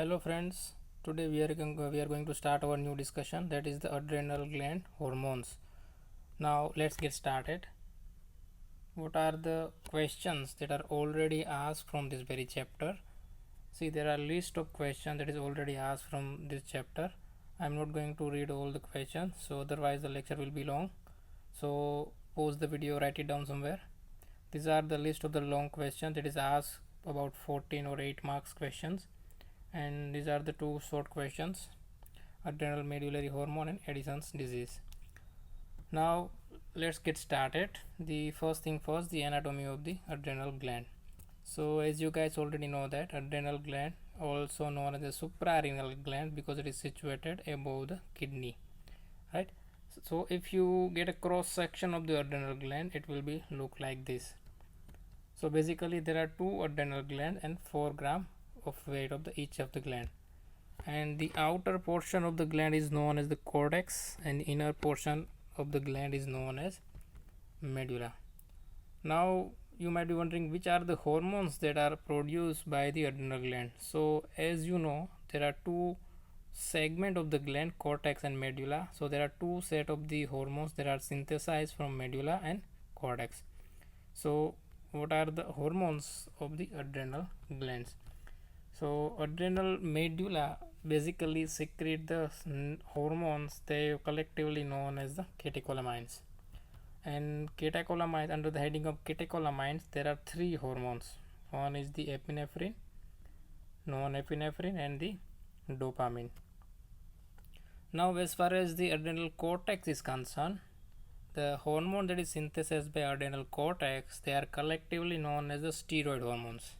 Hello friends, today we are going to start our new discussion, that is the adrenal gland hormones. Now let's get started. What are the questions that are already asked from this very chapter? See, there are list of questions that is already asked from this chapter. I'm not going to read all the questions, so otherwise the lecture will be long. So pause the video, write it down somewhere. These are the list of the long questions that is asked, about 14 or 8 marks questions, and these are the two short questions: adrenal medullary hormone and Addison's disease. Now let's get started. The first thing first, the anatomy of the adrenal gland. So as you guys already know, that adrenal gland, also known as the suprarenal gland, because it is situated above the kidney, right? So if you get a cross section of the adrenal gland, it will be look like this. So basically there are two adrenal glands and 4 gram of weight of each of the gland, and the outer portion of the gland is known as the cortex and the inner portion of the gland is known as medulla. Now you might be wondering which are the hormones that are produced by the adrenal gland. So as you know, there are two segment of the gland, cortex and medulla. So there are two set of the hormones that are synthesized from medulla and cortex. So what are the hormones of the adrenal glands? So adrenal medulla basically secrete the hormones they collectively known as the catecholamines. And catecholamines, under the heading of catecholamines, there are three hormones. One is the epinephrine, norepinephrine, and the dopamine. Now as far as the adrenal cortex is concerned, the hormone that is synthesized by adrenal cortex, they are collectively known as the steroid hormones.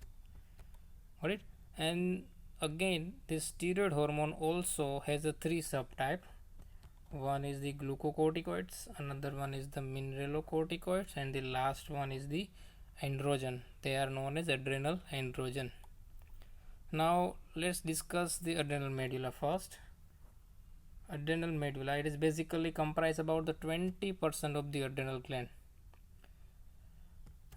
Got it? And again, this steroid hormone also has a three subtype. One is the glucocorticoids, another one is the mineralocorticoids, and the last one is the androgen. They are known as adrenal androgen. Now let's discuss the adrenal medulla first. Adrenal medulla, it is basically comprised about the 20% of the adrenal gland,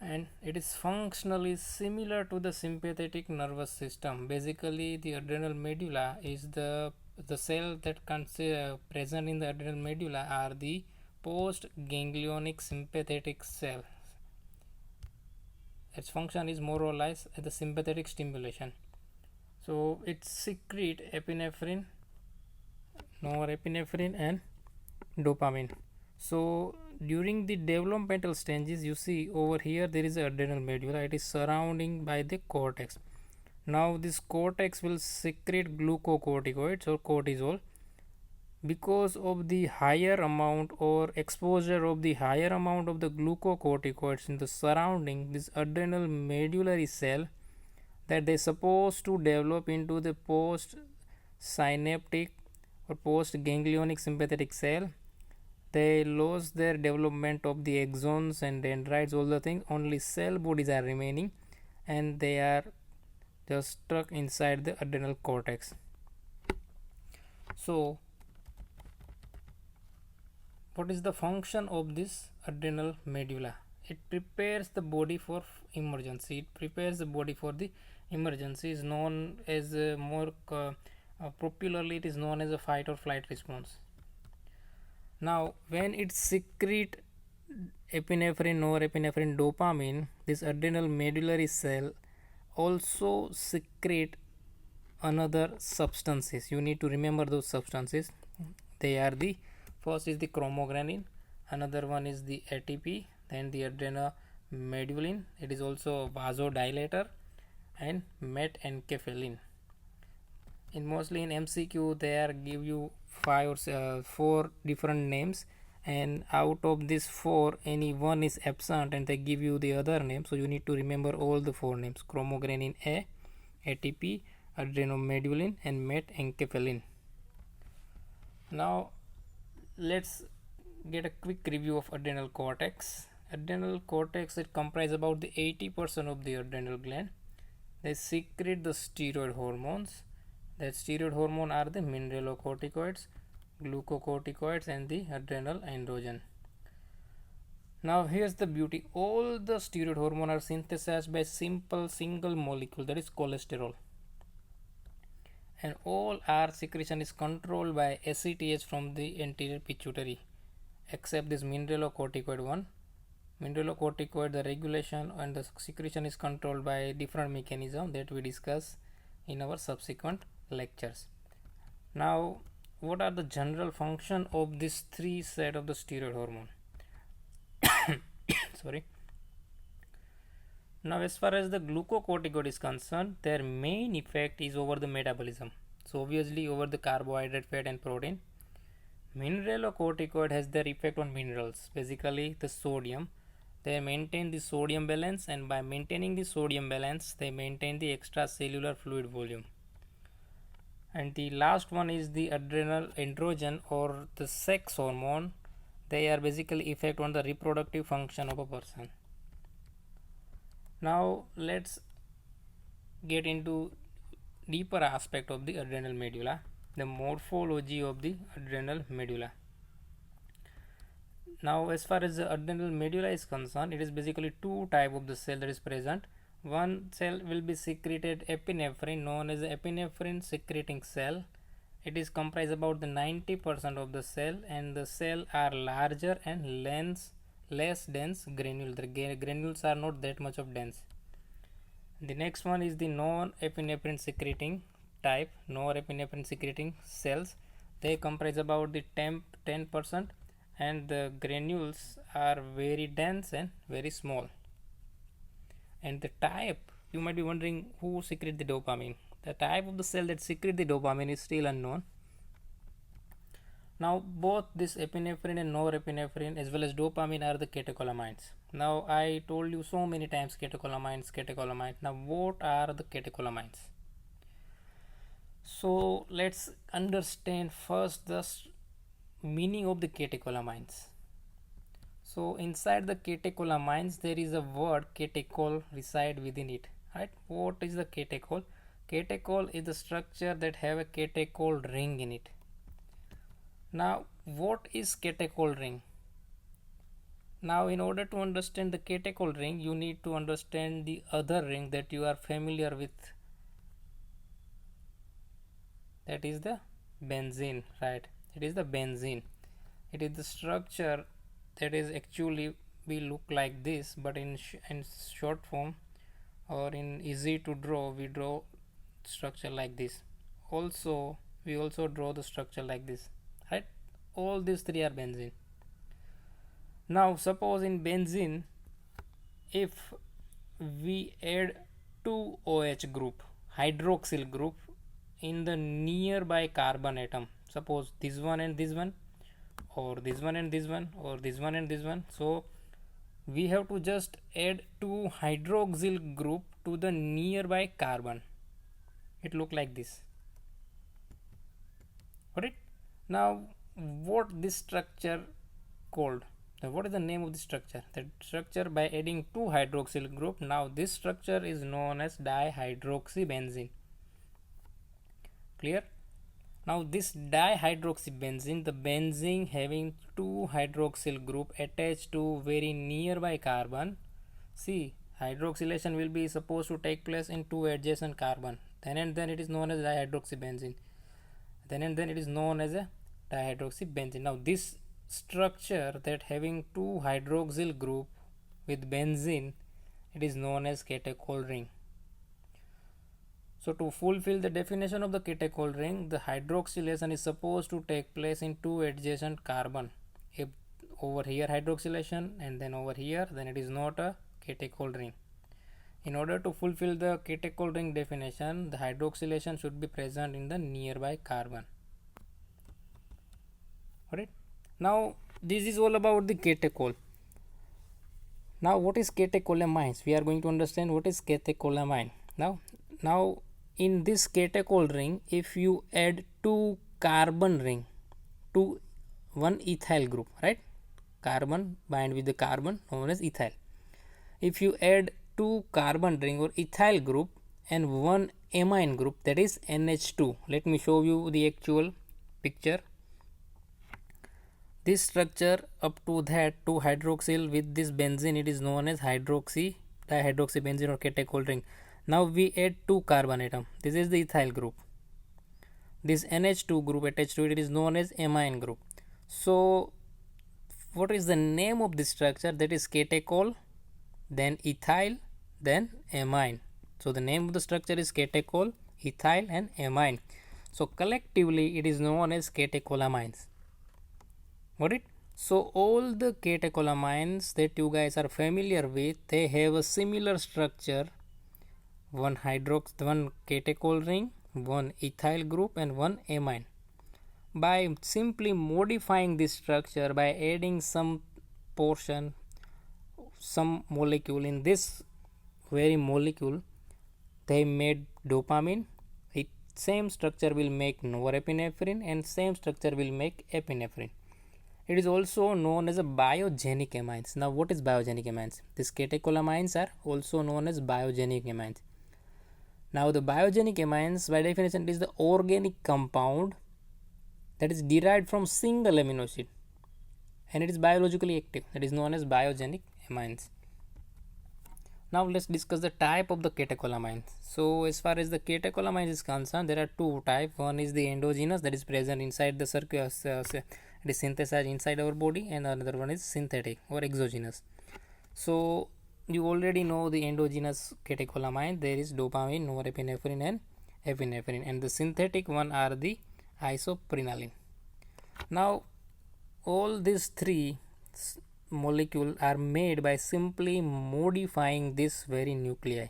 and it is functionally similar to the sympathetic nervous system. Basically the adrenal medulla is the cell that present in the adrenal medulla are the post ganglionic sympathetic cells. Its function is more or less the sympathetic stimulation. So it secrete epinephrine, norepinephrine, and dopamine. So during the developmental stages, you see over here there is a adrenal medulla. It is surrounding by the cortex. Now this cortex will secrete glucocorticoids or cortisol. Because of the higher amount or exposure of the higher amount of the glucocorticoids in the surrounding this adrenal medullary cell, that they supposed to develop into the post synaptic or post ganglionic sympathetic cell, they lose their development of the axons and dendrites, all the things. Only cell bodies are remaining, and they are just stuck inside the adrenal cortex. So what is the function of this adrenal medulla? It prepares the body for emergency. It prepares the body for the emergency. Is known as more popularly it is known as a fight or flight response. Now when it secrete epinephrine, norepinephrine, dopamine, this adrenal medullary cell also secrete another substances. You need to remember those substances. They are the first is the chromogranin, another one is the ATP, then the adrenomedullin. It is also a vasodilator, and metenkephalin. In mostly in MCQ they are give you 4 different names, and out of this 4 any one is absent and they give you the other name. So you need to remember all the 4 names: chromogranin A, ATP, adrenomedullin, and metenkephalin. Now let's get a quick review of adrenal cortex. Adrenal cortex, it comprises about the 80% of the adrenal gland. They secrete the steroid hormones. That steroid hormone are the mineralocorticoids, glucocorticoids, and the adrenal androgen. Now here's the beauty: all the steroid hormone are synthesized by simple single molecule, that is cholesterol. and all R secretion is controlled by ACTH from the anterior pituitary, except this mineralocorticoid one. Mineralocorticoid, the regulation and the secretion is controlled by different mechanism that we discuss in our subsequent lectures. Now, what are the general function of this three set of the steroid hormone? Sorry. Now, as far as the glucocorticoid is concerned, their main effect is over the metabolism. So, obviously, over the carbohydrate, fat, and protein. Mineralocorticoid has their effect on minerals, basically the sodium. They maintain the sodium balance, and by maintaining the sodium balance, they maintain the extracellular fluid volume. And the last one is the adrenal androgen or the sex hormone. They are basically effect on the reproductive function of a person. Now let's get into deeper aspect of the adrenal medulla, the morphology of the adrenal medulla. Now as far as the adrenal medulla is concerned, it is basically two type of the cell that is present. One cell will be secreted epinephrine, known as the epinephrine secreting cell. It is comprised about the 90% of the cell, and the cell are larger and less dense granules. The granules are not that much of dense. The next one is the non-epinephrine secreting type, norepinephrine secreting cells. They comprise about the 10%, and the granules are very dense and very small. And the type, you might be wondering who secrete the dopamine. The type of the cell that secrete the dopamine is still unknown. Now both this epinephrine and norepinephrine as well as dopamine are the catecholamines. Now I told you so many times catecholamines. Now what are the catecholamines? So let's understand first the meaning of the catecholamines. So inside the catecholamines there is a word catechol reside within it, right? What is the catechol? Catechol is the structure that have a catechol ring in it. Now what is catechol ring? Now in order to understand the catechol ring, you need to understand the other ring that you are familiar with, that is the benzene, right? It is the benzene. It is the structure that is actually we look like this, but in short form or in easy to draw, we draw structure like this. Also we also draw the structure like this, right? All these three are benzene. Now suppose in benzene, if we add 2 OH group, hydroxyl group in the nearby carbon atom, suppose this one and this one, or this one and this one, or this one and this one, so we have to just add 2 hydroxyl group to the nearby carbon. It look like this. Got it? Now what this structure called? Now what is the name of the structure? That structure, by adding 2 hydroxyl group, now this structure is known as dihydroxybenzene. Clear? Now this dihydroxybenzene, the benzene having 2 hydroxyl group attached to very nearby carbon. See, hydroxylation will be supposed to take place in 2 adjacent carbon. Then and then it is known as dihydroxybenzene. Then and then it is known as a dihydroxybenzene. Now this structure that having 2 hydroxyl group with benzene, it is known as catechol ring. So to fulfill the definition of the catechol ring, the hydroxylation is supposed to take place in 2 adjacent carbon. If over here hydroxylation and then over here, then it is not a catechol ring. In order to fulfill the catechol ring definition, the hydroxylation should be present in the nearby carbon. Alright. Now this is all about the catechol. Now what is catecholamines? We are going to understand what is catecholamine. Now in this catechol ring, if you add 2 carbon ring to 1 ethyl group, right? Carbon bind with the carbon known as ethyl. If you add 2 carbon ring or ethyl group and 1 amine group, that is NH2. Let me show you the actual picture. This structure up to that 2 hydroxyl with this benzene, it is known as dihydroxybenzene or catechol ring. Now we add 2 carbon atom. This is the ethyl group. this NH2 group attached to it, it is known as amine group. So what is the name of this structure? That is catechol, then ethyl, then amine. So the name of the structure is catechol, ethyl and amine. So collectively it is known as catecholamines. Got it? So all the catecholamines that you guys are familiar with, they have a similar structure: one catechol ring, one ethyl group and one amine. By simply modifying this structure, by adding some portion, some molecule in this very molecule, they made dopamine. It same structure will make norepinephrine and same structure will make epinephrine. It is also known as a biogenic amines. Now what is biogenic amines? These catecholamines are also known as biogenic amines. Now the biogenic amines by definition is the organic compound that is derived from single amino acid and it is biologically active, that is known as biogenic amines. Now let's discuss the type of the catecholamines. So as far as the catecholamines is concerned, there are two types. One is the endogenous, that is present inside the circuit, it is synthesized inside our body, and another one is synthetic or exogenous. So you already know the endogenous catecholamine, there is dopamine, norepinephrine and epinephrine, and the synthetic one are the isoprenaline. Now all these three molecules are made by simply modifying this very nuclei.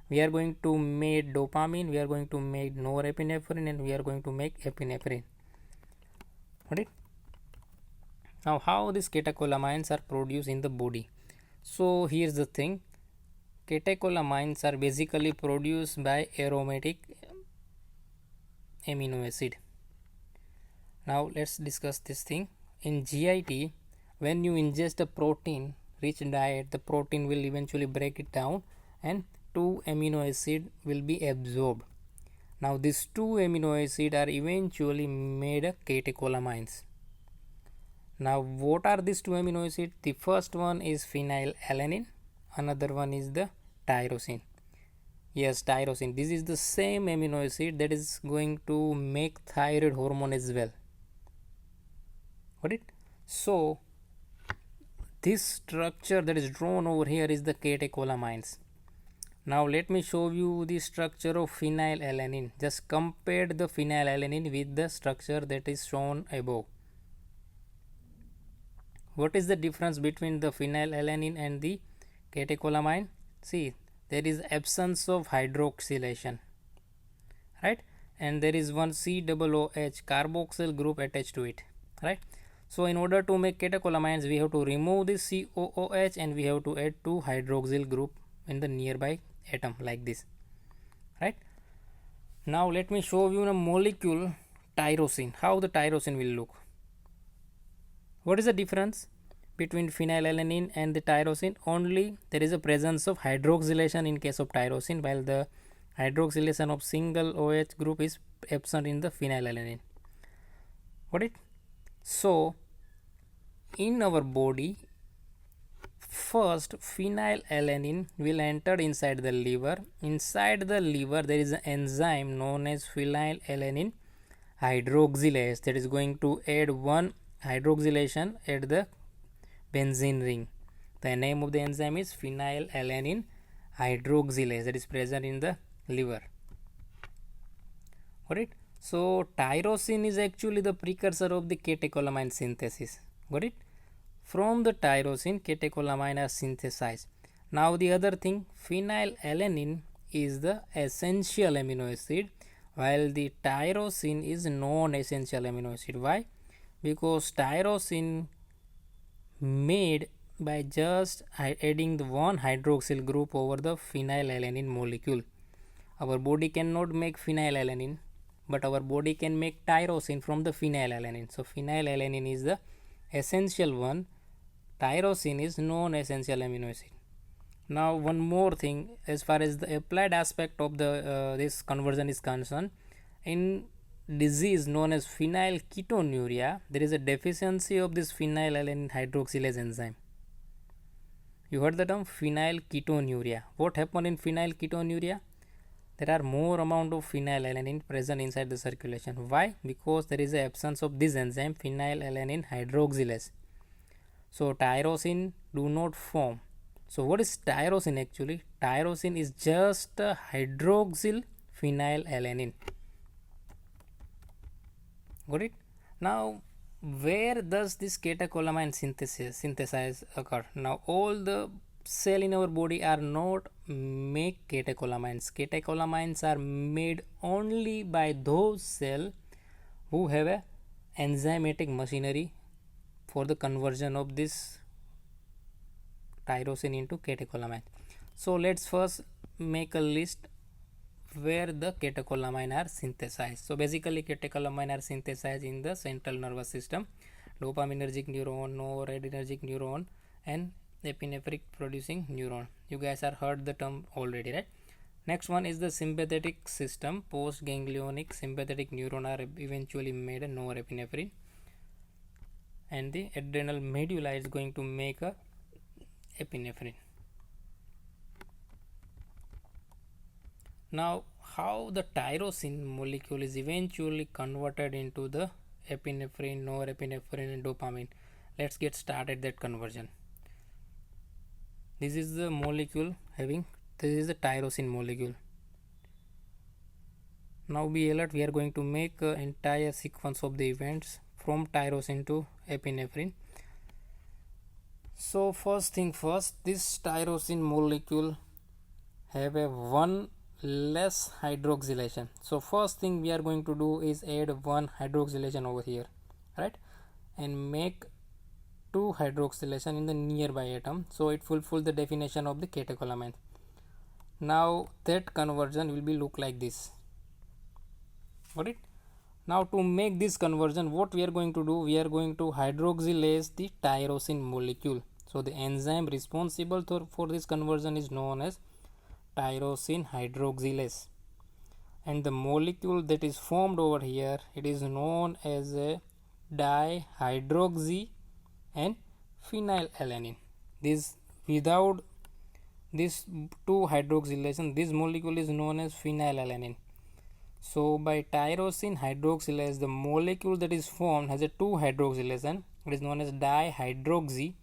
We are going to make dopamine, we are going to make norepinephrine and we are going to make epinephrine. Got it? Now how these catecholamines are produced in the body? So here's the thing, catecholamines are basically produced by aromatic amino acid. Now let's discuss this thing. In GIT, when you ingest a protein rich diet, the protein will eventually break it down and 2 amino acid will be absorbed. Now these 2 amino acid are eventually made of catecholamines. Now what are these 2 amino acids? The first one is phenylalanine, another one is the tyrosine. Yes, tyrosine. This is the same amino acid that is going to make thyroid hormone as well. Got it? So this structure that is drawn over here is the catecholamines. Now let me show you the structure of phenylalanine. Just compare the phenylalanine with the structure that is shown above. What is the difference between the phenylalanine and the catecholamine? See, there is absence of hydroxylation, right? And there is one COOH carboxyl group attached to it, right? So in order to make catecholamines, we have to remove this COOH and we have to add 2 hydroxyl group in the nearby atom like this, right? Now let me show you a molecule tyrosine, how the tyrosine will look. What is the difference between phenylalanine and the tyrosine? Only there is a presence of hydroxylation in case of tyrosine, while the hydroxylation of single OH group is absent in the phenylalanine. Got it? So in our body, first phenylalanine will enter inside the liver. Inside the liver there is an enzyme known as phenylalanine hydroxylase that is going to add one hydroxylation at the benzene ring. The name of the enzyme is phenylalanine hydroxylase that is present in the liver. Got it? So tyrosine is actually the precursor of the catecholamine synthesis. Got it? From the tyrosine, catecholamine are synthesized. Now the other thing, phenylalanine is the essential amino acid, while the tyrosine is non-essential amino acid. Why? Because tyrosine made by just adding the one hydroxyl group over the phenylalanine molecule. Our body cannot make phenylalanine, but our body can make tyrosine from the phenylalanine. So phenylalanine is the essential one, tyrosine is non-essential amino acid. Now one more thing, as far as the applied aspect of the this conversion is concerned, in disease known as phenylketonuria, there is a deficiency of this phenylalanine hydroxylase enzyme. You heard the term phenylketonuria. What happened in phenylketonuria? there are more amount of phenylalanine present inside the circulation. Why? Because there is an absence of this enzyme phenylalanine hydroxylase. So tyrosine do not form. So what is tyrosine actually? Tyrosine is just a hydroxyl phenylalanine. Got it? Now where does this catecholamine synthesis occur? Now all the cell in our body are not make catecholamines. Catecholamines are made only by those cell who have a enzymatic machinery for the conversion of this tyrosine into catecholamine. So let's first make a list where the catecholamine are synthesized. So basically catecholamine are synthesized in the central nervous system, dopaminergic neuron, noradrenergic neuron, and epinephrine producing neuron. You guys have heard the term already, right? Next one is the sympathetic system. Post ganglionic sympathetic neuron are eventually made a norepinephrine, and the adrenal medulla is going to make a epinephrine. Now how the tyrosine molecule is eventually converted into the epinephrine, norepinephrine, and dopamine. Let's get started that conversion. This is the molecule having, this is the tyrosine molecule. Now be alert, we are going to make an entire sequence of the events from tyrosine to epinephrine. So first thing first, this tyrosine molecule have a one less hydroxylation. So first thing we are going to do is add one hydroxylation over here, right, and make two hydroxylation in the nearby atom, so it fulfill the definition of the catecholamine. Now that conversion will be look like this. Got it? Now to make this conversion, what we are going to do, we are going to hydroxylase the tyrosine molecule. So the enzyme responsible for this conversion is known as tyrosine hydroxylase, and the molecule that is formed over here, it is known as a dihydroxy and phenylalanine. This, without this two hydroxylation, this molecule is known as phenylalanine. So by tyrosine hydroxylase, the molecule that is formed has a two hydroxylation, it is known as dihydroxy,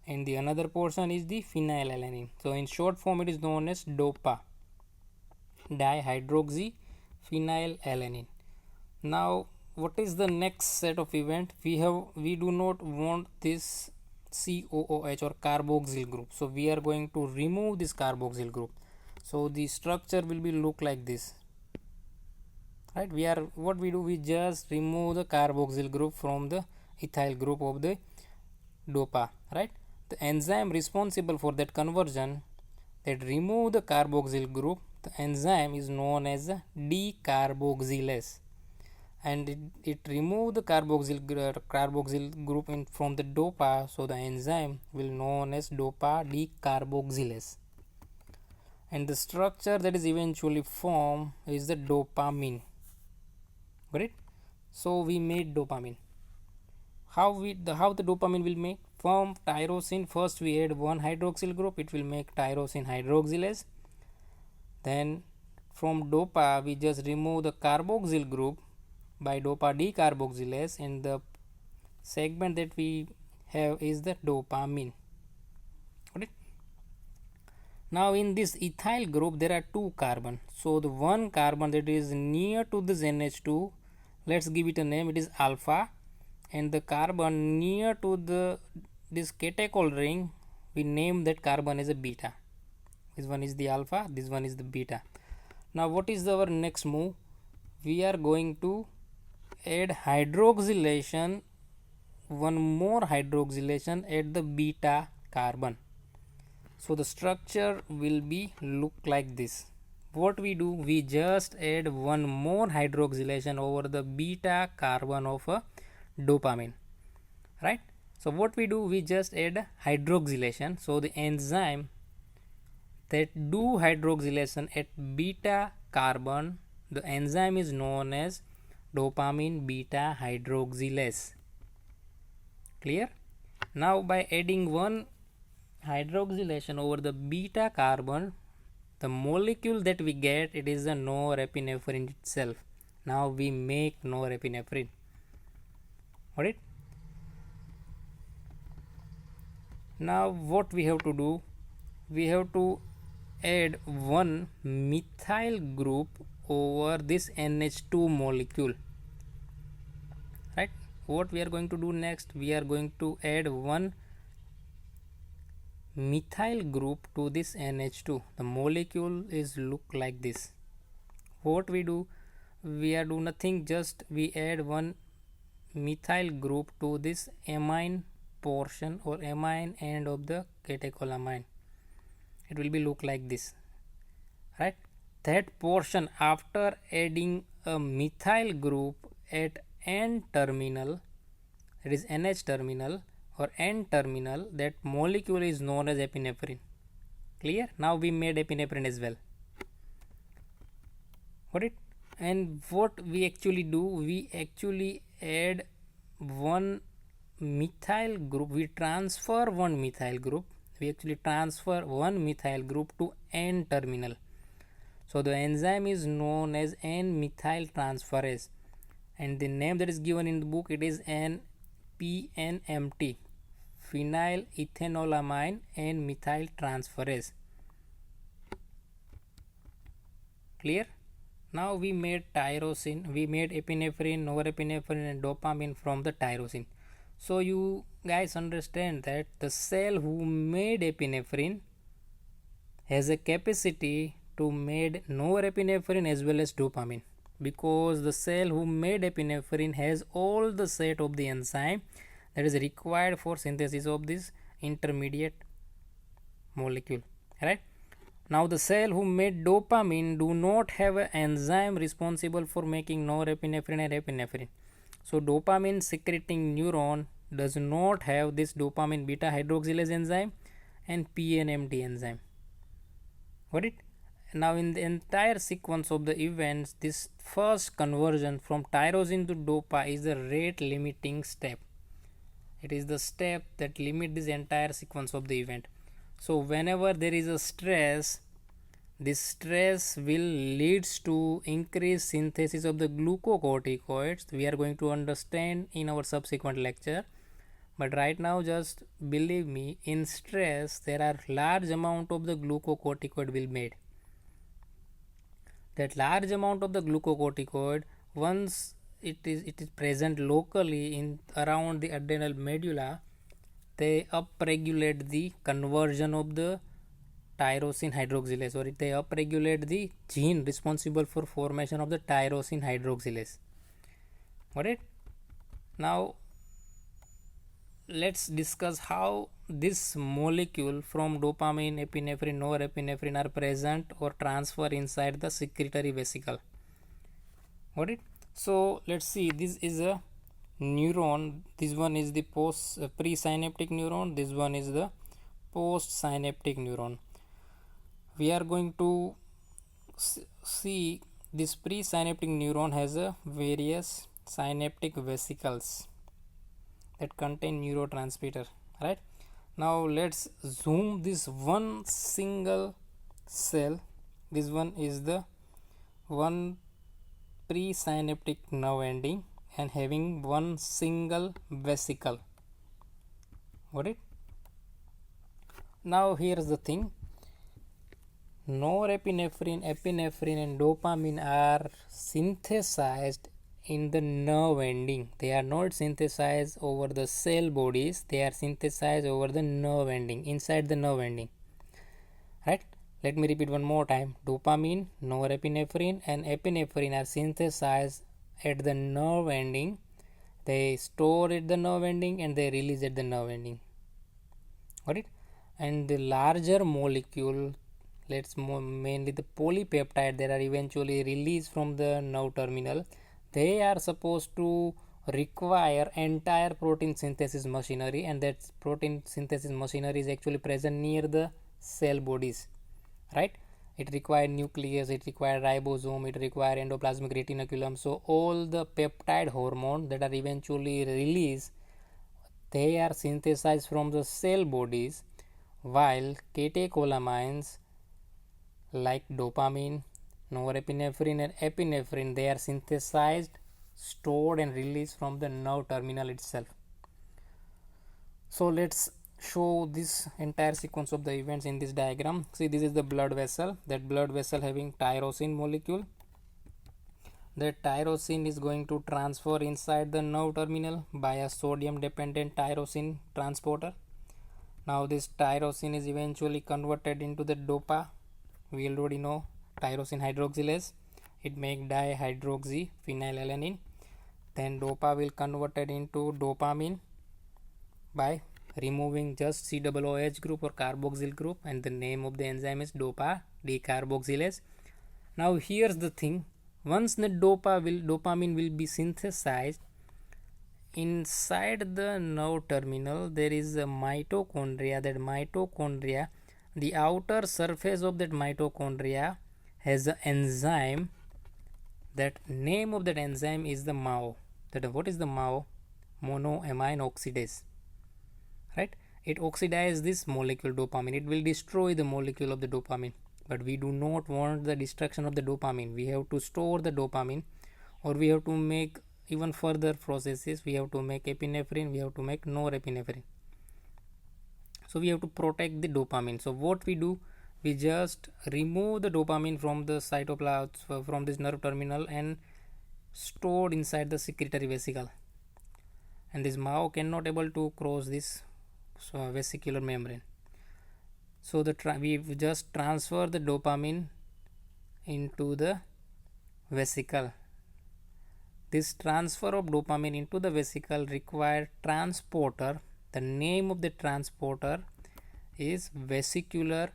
and the another portion is the phenylalanine. So in short form it is known as DOPA, dihydroxy phenylalanine. Now what is the next set of event? We do not want this COOH or carboxyl group, so we are going to remove this carboxyl group. So the structure will be look like this, right? What we do, we just remove the carboxyl group from the ethyl group of the DOPA, right? The enzyme responsible for that conversion, that remove the carboxyl group, the enzyme is known as decarboxylase, and it remove the carboxyl group from the DOPA, so the enzyme will known as DOPA decarboxylase, and the structure that is eventually formed is the dopamine. Got it? So we made dopamine. How the dopamine will make? From tyrosine, first we add one hydroxyl group, it will make tyrosine hydroxylase. Then from DOPA we just remove the carboxyl group by DOPA decarboxylase, and the segment that we have is the dopamine. Got it? Now in this ethyl group there are two carbon, so the one carbon that is near to this NH2, let's give it a name, it is alpha, and the carbon near to this catechol ring, we name that carbon as a beta. This one is the alpha, this one is the beta. Now what is our next move? We are going to add hydroxylation, one more hydroxylation at the beta carbon. So the structure will be look like this. What we do, we just add one more hydroxylation over the beta carbon of a dopamine, right? So what we do, we just add hydroxylation, so the enzyme that do hydroxylation at beta carbon, the enzyme is known as dopamine beta hydroxylase. Clear? Now by adding one hydroxylation over the beta carbon, The molecule that we get, it is the norepinephrine itself. Now we make norepinephrine. Got it? Now what we have to do, we have to add one methyl group over this NH2 molecule, right? What we are going to do next, we are going to add one methyl group to this NH2. The molecule is look like this. What we do, we are do nothing, just we add one methyl group to this amine portion or amine end of the catecholamine. It will be look like this, right? That portion, after adding a methyl group at N terminal, it is NH terminal or N terminal, that molecule is known as epinephrine. Clear? Now we made epinephrine as well. Got it? And what we actually do, we actually add one methyl group, we transfer one methyl group, we actually transfer one methyl group to N terminal. So the enzyme is known as N-methyl transferase, and the name that is given in the book, it is PNMT, phenyl ethanolamine N-methyl transferase. Clear? Now we made tyrosine, we made epinephrine, norepinephrine and dopamine from the tyrosine. So you guys understand that the cell who made epinephrine has a capacity to made norepinephrine as well as dopamine, because the cell who made epinephrine has all the set of the enzyme that is required for synthesis of this intermediate molecule, right? Now the cell who made dopamine do not have an enzyme responsible for making norepinephrine and epinephrine. So dopamine secreting neuron does not have this dopamine beta hydroxylase enzyme and PNMT enzyme. Got it? Now in the entire sequence of the events, this first conversion from tyrosine to dopa is the rate limiting step. It is the step that limit this entire sequence of the event. So whenever there is a stress, this stress will leads to increased synthesis of the glucocorticoids. We are going to understand in our subsequent lecture, but right now just believe me, in stress there are large amount of the glucocorticoid will made. That large amount of the glucocorticoid, once it is present locally in around the adrenal medulla, they upregulate the conversion of the tyrosine hydroxylase, or they upregulate the gene responsible for formation of the tyrosine hydroxylase. Got it? Now let's discuss how this molecule from dopamine, epinephrine, norepinephrine are present or transfer inside the secretory vesicle. Got it? So let's see, this is a neuron, this one is the presynaptic neuron, this one is the postsynaptic neuron. We are going to see this presynaptic neuron has a various synaptic vesicles that contain neurotransmitter, right? Now let's zoom this one single cell. This one is the one presynaptic nerve ending and having one single vesicle. Got it? Now here's the thing, norepinephrine, epinephrine and dopamine are synthesized in the nerve ending. They are not synthesized over the cell bodies, they are synthesized over the nerve ending, inside the nerve ending, right? Let me repeat one more time. Dopamine, norepinephrine and epinephrine are synthesized at the nerve ending. They store at the nerve ending and they release at the nerve ending. Got it? And the larger molecule, mainly the polypeptide, that are eventually released from the nerve terminal, they are supposed to require entire protein synthesis machinery, and that protein synthesis machinery is actually present near the cell bodies, right? It requires nucleus, it requires ribosome, it requires endoplasmic reticulum. So all the peptide hormones that are eventually released, they are synthesized from the cell bodies, while catecholamines like dopamine, norepinephrine and epinephrine, they are synthesized, stored and released from the nerve terminal itself. So let's show this entire sequence of the events in this diagram. See, this is the blood vessel, that blood vessel having tyrosine molecule. That tyrosine is going to transfer inside the nerve terminal by a sodium dependent tyrosine transporter. Now this tyrosine is eventually converted into the dopa. We already know tyrosine hydroxylase, it make dihydroxy phenylalanine. Then dopa will converted into dopamine by removing just COOH group or carboxyl group, and the name of the enzyme is dopa decarboxylase. Now here's the thing, once the dopamine will be synthesized, inside the nerve terminal there is a mitochondria. That mitochondria, the outer surface of that mitochondria has an enzyme. That name of that enzyme is the MAO. That what is the MAO? Monoamine oxidase. Right? It oxidizes this molecule dopamine. It will destroy the molecule of the dopamine. But we do not want the destruction of the dopamine. We have to store the dopamine, or we have to make even further processes. We have to make epinephrine, we have to make norepinephrine. So we have to protect the dopamine. So what we do, we just remove the dopamine from the cytoplasm, from this nerve terminal, and stored inside the secretory vesicle. And this MAO cannot able to cross this vesicular membrane. So we just transfer the dopamine into the vesicle. This transfer of dopamine into the vesicle require transporter. The name of the transporter is vesicular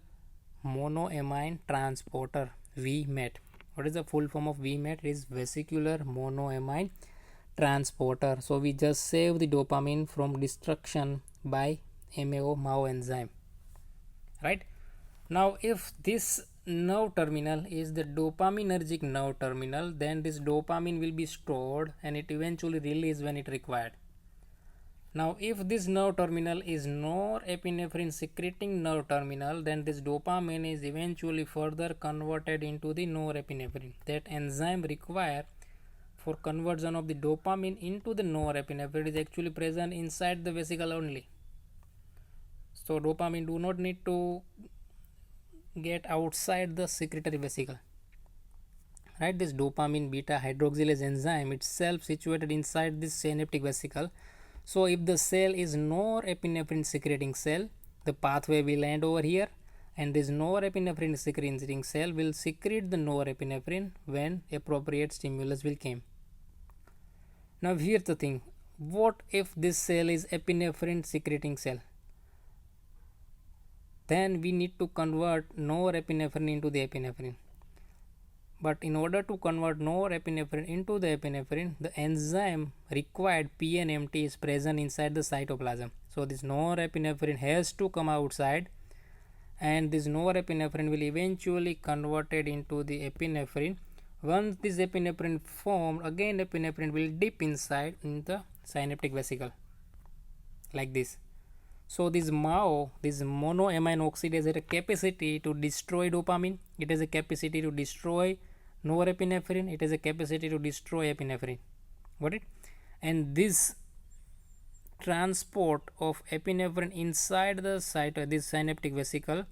monoamine transporter, VMAT. What is the full form of VMAT? It is vesicular monoamine transporter. So we just save the dopamine from destruction by MAO enzyme. Right? Now if this nerve terminal is the dopaminergic nerve terminal, then this dopamine will be stored and it eventually released when it required. Now if this nerve terminal is norepinephrine secreting nerve terminal, then this dopamine is eventually further converted into the norepinephrine. That enzyme required for conversion of the dopamine into the norepinephrine is actually present inside the vesicle only. So dopamine do not need to get outside the secretory vesicle. Right? This dopamine beta hydroxylase enzyme itself situated inside this synaptic vesicle. So if the cell is norepinephrine secreting cell, the pathway will end over here, and this norepinephrine secreting cell will secrete the norepinephrine when appropriate stimulus will come. Now here's the thing, what if this cell is epinephrine secreting cell? Then we need to convert norepinephrine into the epinephrine. But in order to convert norepinephrine into the epinephrine, the enzyme required PNMT is present inside the cytoplasm. So this norepinephrine has to come outside, and this norepinephrine will eventually converted into the epinephrine. Once this epinephrine formed, again epinephrine will dip inside in the synaptic vesicle like this. So this MAO, this monoamine oxidase, has a capacity to destroy dopamine. It has a capacity to destroy norepinephrine. It has a capacity to destroy epinephrine. Got it? And this transport of epinephrine inside the this synaptic vesicle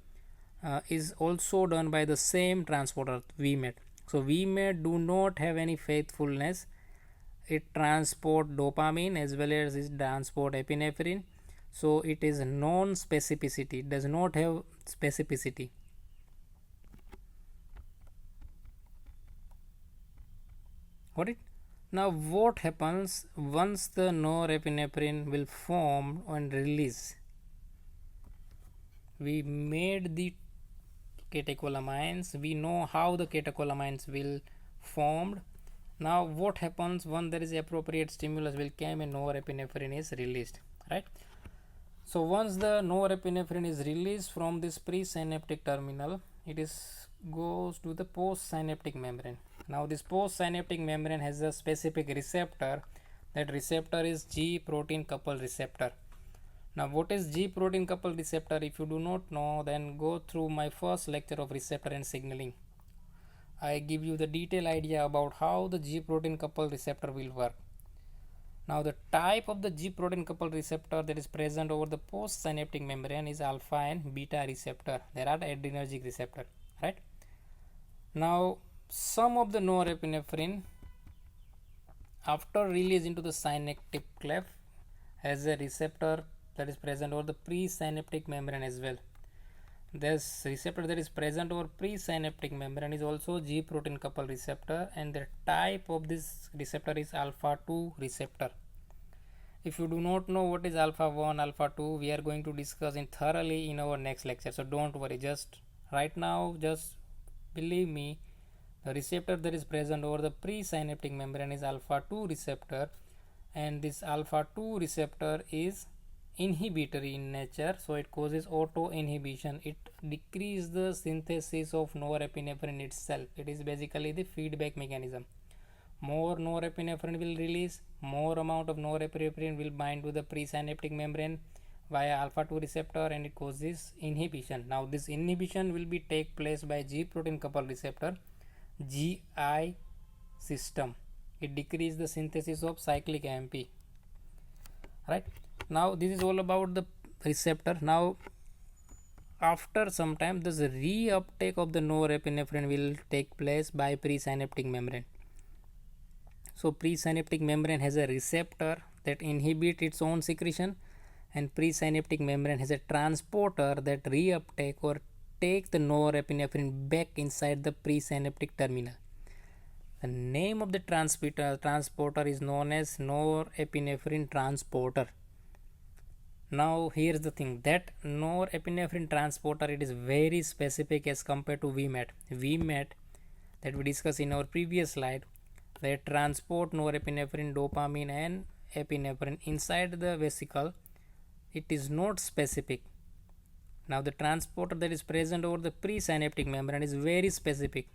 is also done by the same transporter, VMAT. So VMAT do not have any faithfulness. It transport dopamine as well as it transport epinephrine. So it is non-specificity. It does not have specificity. Got it? Now what happens once the norepinephrine will form and release? We made the catecholamines. We know how the catecholamines will formed. Now what happens when there is appropriate stimulus will come and norepinephrine is released, right? So once the norepinephrine is released from this presynaptic terminal, it is goes to the postsynaptic membrane. Now this postsynaptic membrane has a specific receptor. That receptor is G protein coupled receptor. Now what is G protein coupled receptor? If you do not know, then go through my first lecture of receptor and signaling. I give you the detailed idea about how the G protein coupled receptor will work. Now the type of the G protein coupled receptor that is present over the postsynaptic membrane is alpha and beta receptor. There are the adrenergic receptor, right? Now some of the norepinephrine after release into the synaptic cleft has a receptor that is present over the presynaptic membrane as well. This receptor that is present over presynaptic membrane is also G protein coupled receptor, and the type of this receptor is alpha 2 receptor. If you do not know what is alpha 1, alpha 2, we are going to discuss in thoroughly in our next lecture, so don't worry. Just right now, just believe me, the receptor that is present over the presynaptic membrane is alpha 2 receptor, and this alpha 2 receptor is inhibitory in nature, so it causes auto inhibition. It decreases the synthesis of norepinephrine itself. It is basically the feedback mechanism. More norepinephrine will release, more amount of norepinephrine will bind to the presynaptic membrane via alpha 2 receptor, and it causes inhibition. Now this inhibition will be take place by G protein coupled receptor GI system. It decreases the synthesis of cyclic AMP, right? Now this is all about the receptor. Now after some time, this reuptake of the norepinephrine will take place by presynaptic membrane. So presynaptic membrane has a receptor that inhibit its own secretion, and presynaptic membrane has a transporter that reuptake or take the norepinephrine back inside the presynaptic terminal. The name of the transporter is known as norepinephrine transporter. Now here's the thing, that norepinephrine transporter, it is very specific as compared to VMAT. VMAT that we discussed in our previous slide, they transport norepinephrine, dopamine and epinephrine inside the vesicle. It is not specific. Now the transporter that is present over the presynaptic membrane is very specific.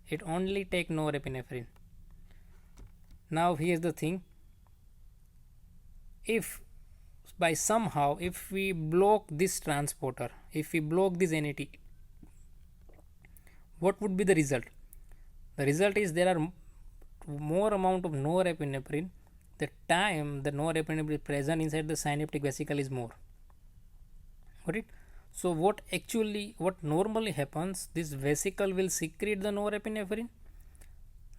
It only take norepinephrine. Now here's the thing, if by somehow if we block this transporter, if we block this NAT, what would be the result? The result is there are more amount of norepinephrine. The time the norepinephrine present inside the synaptic vesicle is more. Got it? So what normally happens, this vesicle will secrete the norepinephrine.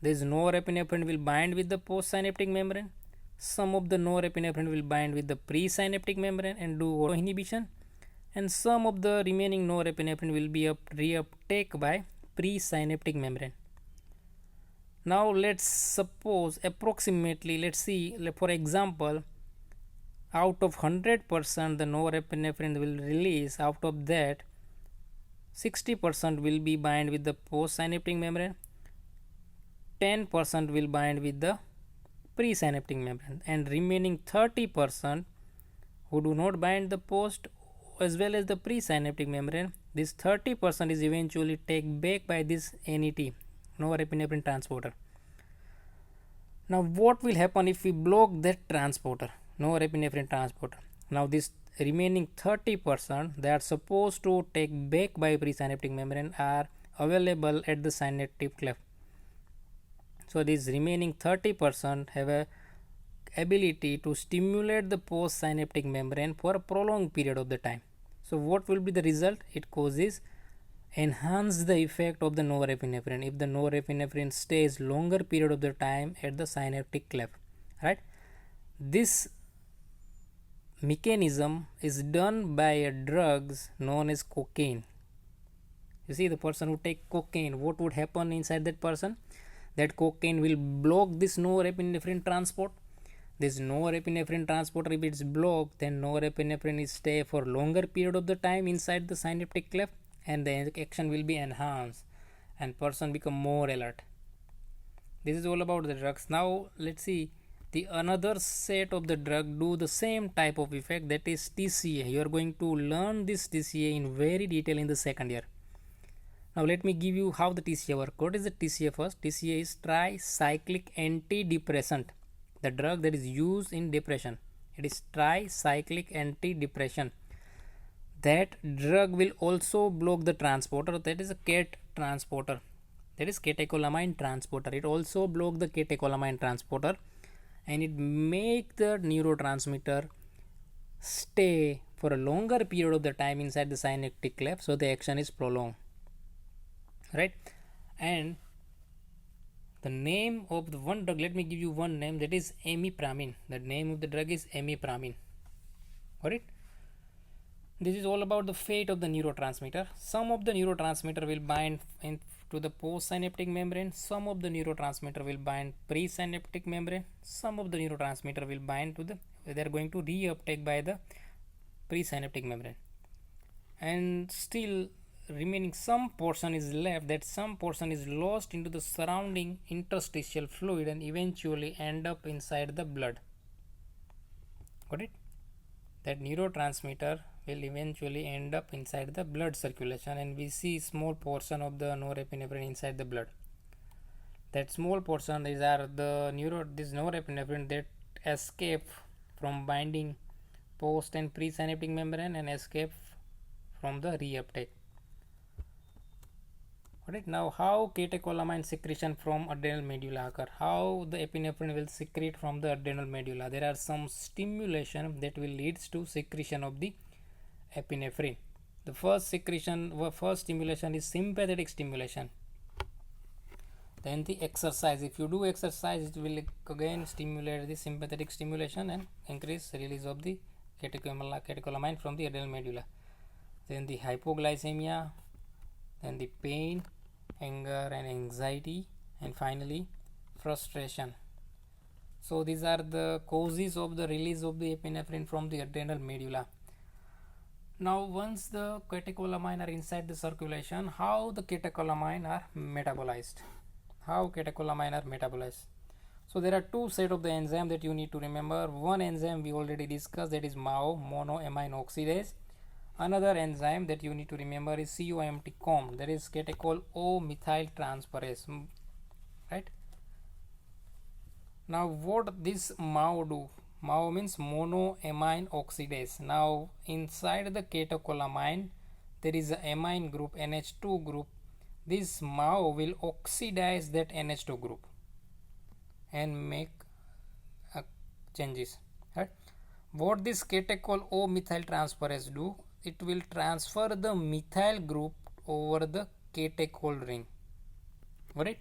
This norepinephrine will bind with the postsynaptic membrane. Some of the norepinephrine will bind with the presynaptic membrane and do auto inhibition, and some of the remaining norepinephrine will be reuptake by presynaptic membrane. Now let's suppose approximately, let's see, for example, out of 100% the norepinephrine will release, out of that 60% will be bind with the postsynaptic membrane, 10% will bind with the presynaptic membrane, and remaining 30% who do not bind the post as well as the presynaptic membrane, this 30% is eventually taken back by this NET, norepinephrine transporter. Now what will happen if we block that transporter, norepinephrine transporter? Now this remaining 30% that are supposed to take back by presynaptic membrane are available at the synaptic cleft. So this remaining 30% have a ability to stimulate the postsynaptic membrane for a prolonged period of the time. So what will be the result? It causes enhance the effect of the norepinephrine if the norepinephrine stays longer period of the time at the synaptic cleft, right? This mechanism is done by a drugs known as cocaine. You see, the person who take cocaine, what would happen inside that person? That cocaine will block this norepinephrine transport. This norepinephrine transporter, if it's blocked, then norepinephrine is stay for longer period of the time inside the synaptic cleft, and the action will be enhanced and person become more alert. This is all about the drugs. Now let's see the another set of the drug do the same type of effect, that is TCA. You are going to learn this TCA in very detail in the second year. Now let me give you how the TCA work. What is the TCA first? TCA is tricyclic antidepressant, the drug that is used in depression. It is tricyclic antidepressant. That drug will also block the transporter, that is a CAT transporter, that is catecholamine transporter. It also block the catecholamine transporter, and it make the neurotransmitter stay for a longer period of the time inside the synaptic cleft, so the action is prolonged, right? And the name of the one drug, let me give you one name, that is imipramine. The name of the drug is imipramine. Got it? This is all about the fate of the neurotransmitter. Some of the neurotransmitter will bind to the postsynaptic membrane. Some of the neurotransmitter will bind presynaptic membrane. Some of the neurotransmitter will bind to the, they are going to reuptake by the presynaptic membrane. And still remaining some portion is left, that some portion is lost into the surrounding interstitial fluid and eventually end up inside the blood. Got it? That neurotransmitter will eventually end up inside the blood circulation, and we see small portion of the norepinephrine inside the blood. That small portion, these are the this norepinephrine that escape from binding post and presynaptic membrane and escape from the reuptake. Alright, now how catecholamine secretion from adrenal medulla occur? How the epinephrine will secrete from the adrenal medulla? There are some stimulation that will leads to secretion of the epinephrine. The first stimulation is sympathetic stimulation. Then the exercise. If you do exercise, it will again stimulate the sympathetic stimulation and increase release of the catecholamine from the adrenal medulla. Then the hypoglycemia, then the pain, anger and anxiety, and finally frustration. So these are the causes of the release of the epinephrine from the adrenal medulla. Now once the catecholamine are inside the circulation, how the catecholamine are metabolized? So there are two set of the enzyme that you need to remember. One enzyme we already discussed, that is MAO, monoamine oxidase. Another enzyme that you need to remember is COMT, that is catechol O-methyl transferase, right? Now what this MAO do? MAO means monoamine oxidase. Now inside the catecholamine there is a amine group, NH2 group. This MAO will oxidize that NH2 group and make changes, right? What this catechol O-methyl transferase do? It will transfer the methyl group over the catechol ring. Got it?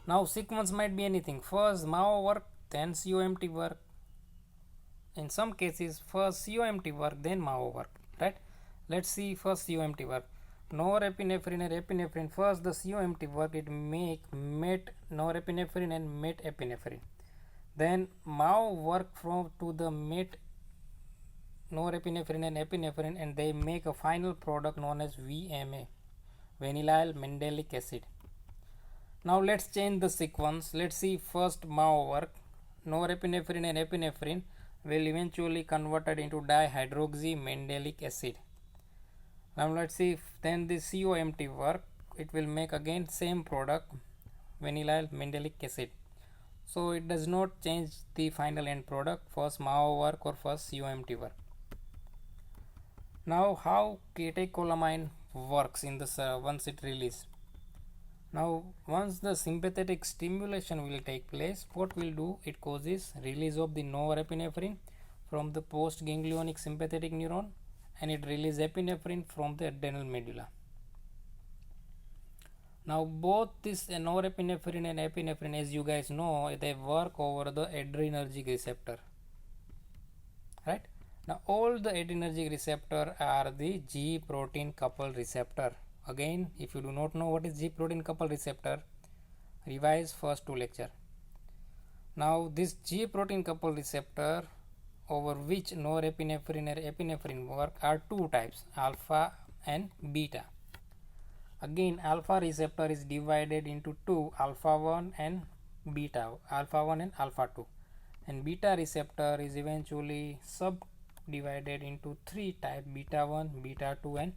Now sequence might be anything. First MAO work, then COMT work. In some cases first COMT work, then MAO work, right? Let's see first COMT work. Norepinephrine and epinephrine. First the COMT work, it make met norepinephrine and met epinephrine. Then MAO work from to the met norepinephrine and epinephrine, and they make a final product known as VMA, vanillyl mandelic acid. Now let's change the sequence. Let's see first MAO work. Norepinephrine and epinephrine will eventually converted into dihydroxy mandelic acid. Now let's see then the COMT work. It will make again same product, vanillyl mandelic acid. So it does not change the final end product, first MAO work or first COMT work. Now how catecholamine works in the once it release. Now once the sympathetic stimulation will take place, what will do? It causes release of the norepinephrine from the postganglionic sympathetic neuron, and it releases epinephrine from the adrenal medulla. Now both this norepinephrine and epinephrine, as you guys know, they work over the adrenergic receptor, right? Now all the adrenergic receptor are the G protein coupled receptor. Again, if you do not know what is G protein coupled receptor, revise first two lecture. Now this G protein coupled receptor over which norepinephrine and epinephrine work are two types, alpha and beta. Again, alpha receptor is divided into two, alpha 1 and beta, alpha 1 and alpha 2, and beta receptor is eventually subdivided into three types, beta 1, beta 2 and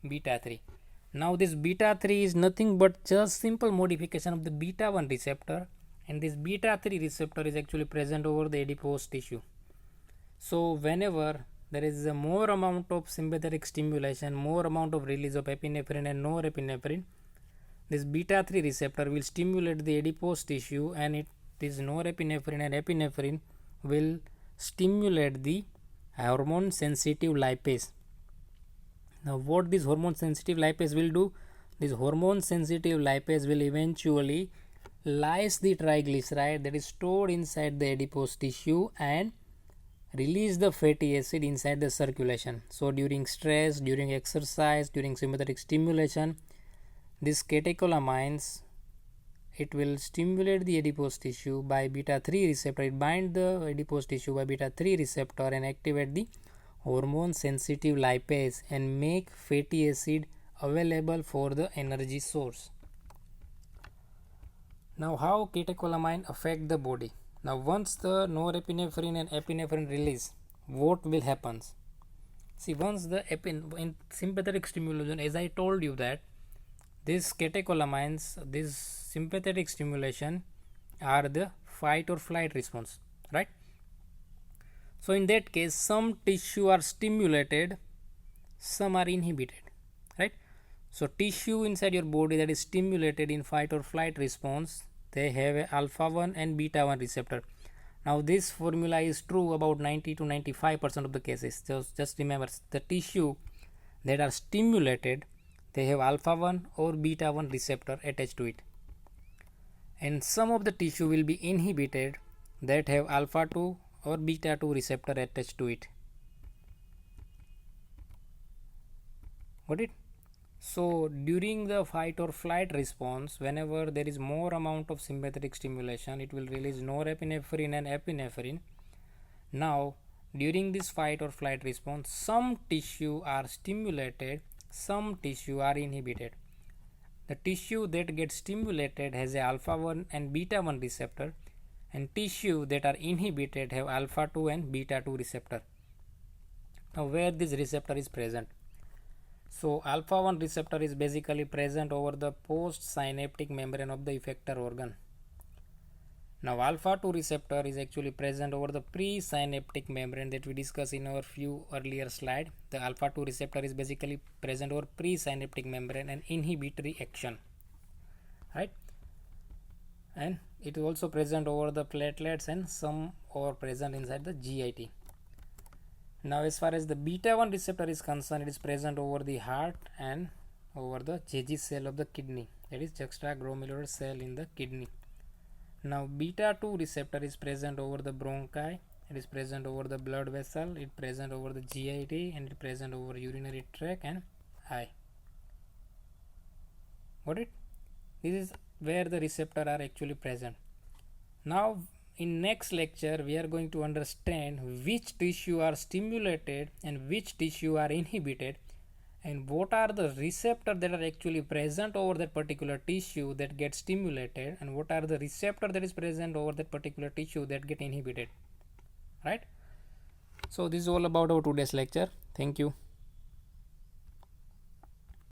beta 3. Now this beta 3 is nothing but just simple modification of the beta 1 receptor, and this beta 3 receptor is actually present over the adipose tissue. So whenever there is a more amount of sympathetic stimulation, more amount of release of epinephrine and norepinephrine, this beta 3 receptor will stimulate the adipose tissue, and this norepinephrine and epinephrine will stimulate the hormone sensitive lipase. Now what this hormone sensitive lipase will do? This hormone sensitive lipase will eventually lyse the triglyceride that is stored inside the adipose tissue and release the fatty acid inside the circulation. So during stress, during exercise, during sympathetic stimulation, this catecholamines, it will stimulate the adipose tissue by beta 3 receptor. It bind the adipose tissue by beta 3 receptor and activate the hormone sensitive lipase and make fatty acid available for the energy source. Now how catecholamine affect the body? Now once the norepinephrine and epinephrine release, what will happen? See, once the in sympathetic stimulation, as I told you that these catecholamines, this sympathetic stimulation are the fight or flight response, right? So in that case, some tissue are stimulated, some are inhibited, right? So tissue inside your body that is stimulated in fight or flight response, they have a alpha 1 and beta 1 receptor. Now this formula is true about 90 to 95% of the cases. So just remember, the tissue that are stimulated, they have alpha 1 or beta 1 receptor attached to it, and some of the tissue will be inhibited that have alpha 2 or beta 2 receptor attached to it. Got it? So during the fight or flight response, whenever there is more amount of sympathetic stimulation, it will release norepinephrine and epinephrine. Now during this fight or flight response, some tissue are stimulated, some tissue are inhibited. The tissue that gets stimulated has a alpha 1 and beta 1 receptor, and tissue that are inhibited have alpha 2 and beta 2 receptor. Now where this receptor is present? So alpha 1 receptor is basically present over the postsynaptic membrane of the effector organ. Now alpha 2 receptor is actually present over the presynaptic membrane that we discussed in our few earlier slide. The alpha 2 receptor is basically present over presynaptic membrane and inhibitory action, right? And it is also present over the platelets, and some are present inside the GIT. Now as far as the beta 1 receptor is concerned, it is present over the heart and over the JG cell of the kidney, that is juxtaglomerular cell in the kidney. Now beta 2 receptor is present over the bronchi, it is present over the blood vessel, it is present over the GIT, and it is present over urinary tract and eye. Got it? This is where the receptor are actually present. Now in next lecture we are going to understand which tissue are stimulated and which tissue are inhibited, and what are the receptors that are actually present over that particular tissue that get stimulated, and what are the receptor that is present over that particular tissue that get inhibited, right? So this is all about our today's lecture. Thank you.